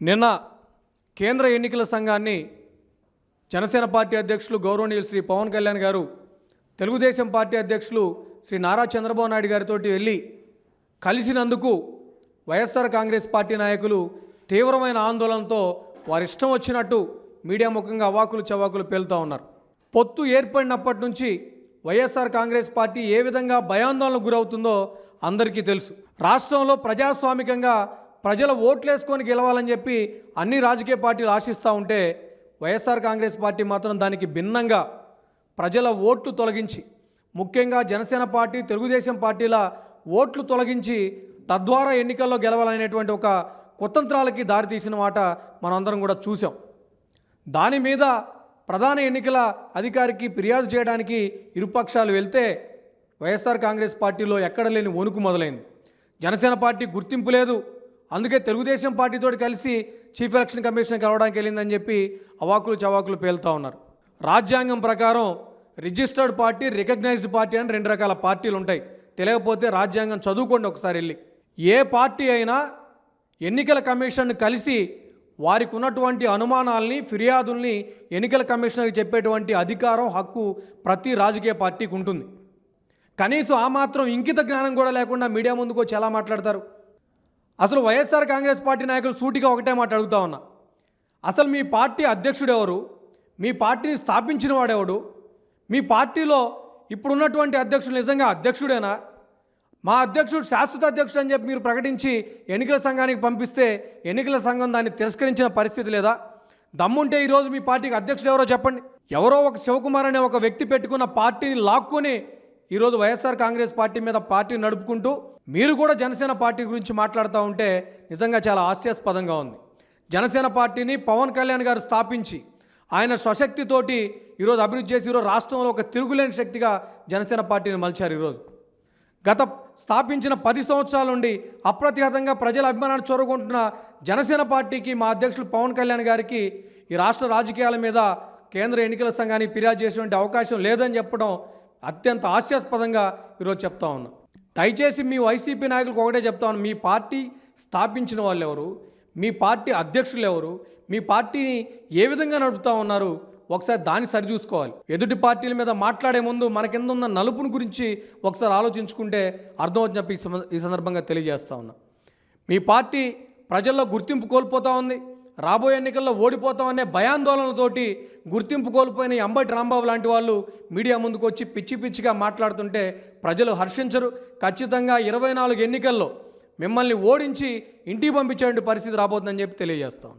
నిన్న కేంద్ర ఎన్నికల సంఘాన్ని జనసేన పార్టీ అధ్యక్షులు గౌరవనీయులు శ్రీ పవన్ కళ్యాణ్ గారు తెలుగుదేశం పార్టీ అధ్యక్షులు శ్రీ నారా చంద్రబాబు నాయుడు గారితో వెళ్ళి కలిసినందుకు వైఎస్ఆర్ కాంగ్రెస్ పార్టీ నాయకులు తీవ్రమైన ఆందోళనతో వారి ఇష్టం వచ్చినట్టు మీడియా ముఖంగా అవాకులు చవాకులు పేలుతూ ఉన్నారు. పొత్తు ఏర్పడినప్పటి నుంచి వైఎస్ఆర్ కాంగ్రెస్ పార్టీ ఏ విధంగా భయాందోళనకు గురవుతుందో అందరికీ తెలుసు. రాష్ట్రంలో ప్రజాస్వామికంగా ప్రజల ఓట్లేసుకొని గెలవాలని చెప్పి అన్ని రాజకీయ పార్టీలు ఆశిస్తూ ఉంటే వైఎస్ఆర్ కాంగ్రెస్ పార్టీ మాత్రం దానికి భిన్నంగా ప్రజల ఓట్లు తొలగించి, ముఖ్యంగా జనసేన పార్టీ తెలుగుదేశం పార్టీల ఓట్లు తొలగించి తద్వారా ఎన్నికల్లో గెలవాలనేటువంటి ఒక కుతంత్రాలకి దారితీసిన మాట మనందరం కూడా చూసాం. దాని మీద ప్రధాన ఎన్నికల అధికారికి ఫిర్యాదు చేయడానికి ఇరుపక్షాలు వెళ్తే వైఎస్ఆర్ కాంగ్రెస్ పార్టీలో ఎక్కడ లేని వణుకు మొదలైంది. జనసేన పార్టీ గుర్తింపు లేదు, అందుకే తెలుగుదేశం పార్టీతో కలిసి చీఫ్ ఎలక్షన్ కమిషనర్ కలవడానికి వెళ్ళిందని చెప్పి అవాకులు చవాకులు పేలుతూ ఉన్నారు. రాజ్యాంగం ప్రకారం రిజిస్టర్డ్ పార్టీ, రికగ్నైజ్డ్ పార్టీ అని రెండు రకాల పార్టీలు ఉంటాయి. తెలియకపోతే రాజ్యాంగం చదువుకోండి ఒకసారి వెళ్ళి. ఏ పార్టీ అయినా ఎన్నికల కమిషన్ను కలిసి వారికి ఉన్నటువంటి అనుమానాల్ని, ఫిర్యాదుల్ని ఎన్నికల కమిషనర్కి చెప్పేటువంటి అధికారం, హక్కు ప్రతి రాజకీయ పార్టీకి ఉంటుంది. కనీసం ఆ మాత్రం ఇంకిత జ్ఞానం కూడా లేకుండా మీడియా ముందుకు వచ్చి ఎలా మాట్లాడతారు? అసలు వైఎస్ఆర్ కాంగ్రెస్ పార్టీ నాయకులు సూటిగా ఒకటే మాట అడుగుతా ఉన్నా, అసలు మీ పార్టీ అధ్యక్షుడు ఎవరు? మీ పార్టీని స్థాపించిన వాడెవడు? మీ పార్టీలో ఇప్పుడున్నటువంటి అధ్యక్షుడు నిజంగా అధ్యక్షుడేనా? మా అధ్యక్షుడు శాశ్వత అధ్యక్షుడు అని చెప్పి మీరు ప్రకటించి ఎన్నికల సంఘానికి పంపిస్తే ఎన్నికల సంఘం దాన్ని తిరస్కరించిన పరిస్థితి లేదా? దమ్ముంటే ఈరోజు మీ పార్టీకి అధ్యక్షుడు ఎవరో చెప్పండి. ఎవరో ఒక శివకుమార్ అనే ఒక వ్యక్తి పెట్టుకున్న పార్టీని లాక్కొని ఈరోజు వైఎస్ఆర్ కాంగ్రెస్ పార్టీ మీద పార్టీ నడుపుకుంటూ మీరు కూడా జనసేన పార్టీ గురించి మాట్లాడుతూ ఉంటే నిజంగా చాలా హాస్యాస్పదంగా ఉంది. జనసేన పార్టీని పవన్ కళ్యాణ్ గారు స్థాపించి ఆయన స్వశక్తితోటి ఈరోజు అభివృద్ధి చేసి ఈరోజు రాష్ట్రంలో ఒక తిరుగులేని శక్తిగా జనసేన పార్టీని మలిచారు. ఈరోజు గత స్థాపించిన 10 సంవత్సరాల నుండి అప్రతిహతంగా ప్రజల అభిమానాన్ని చొరగొంటున్న జనసేన పార్టీకి మా అధ్యక్షులు పవన్ కళ్యాణ్ గారికి ఈ రాష్ట్ర రాజకీయాల మీద కేంద్ర ఎన్నికల సంఘానికి ఫిర్యాదు చేసేటువంటి అవకాశం లేదని చెప్పడం అత్యంత హాస్యాస్పదంగా ఈరోజు చెప్తా ఉన్నాం. దయచేసి మీ వైసీపీ నాయకులకు ఒకటే చెప్తా ఉన్నాం, మీ పార్టీ స్థాపించిన వాళ్ళు ఎవరు? మీ పార్టీ అధ్యక్షులు ఎవరు? మీ పార్టీని ఏ విధంగా నడుపుతూ ఉన్నారు? ఒకసారి దాన్ని సరిచూసుకోవాలి. ఎదుటి పార్టీల మీద మాట్లాడే ముందు మన కింద ఉన్న నలుపుని గురించి ఒకసారి ఆలోచించుకుంటే అర్థమవుతుందని చెప్పి ఈ సందర్భంగా తెలియజేస్తా ఉన్నా. మీ పార్టీ ప్రజల్లో గుర్తింపు కోల్పోతూ ఉంది. రాబోయే ఎన్నికల్లో ఓడిపోతామనే భయాందోళనతోటి గుర్తింపు కోల్పోయిన అంబటి రాంబాబు లాంటి వాళ్ళు మీడియా ముందుకు వచ్చి పిచ్చి పిచ్చిగా మాట్లాడుతుంటే ప్రజలు హర్షించరు. ఖచ్చితంగా 24 ఎన్నికల్లో మిమ్మల్ని ఓడించి ఇంటికి పంపించే పరిస్థితి రాబోతుందని చెప్పి తెలియజేస్తాం.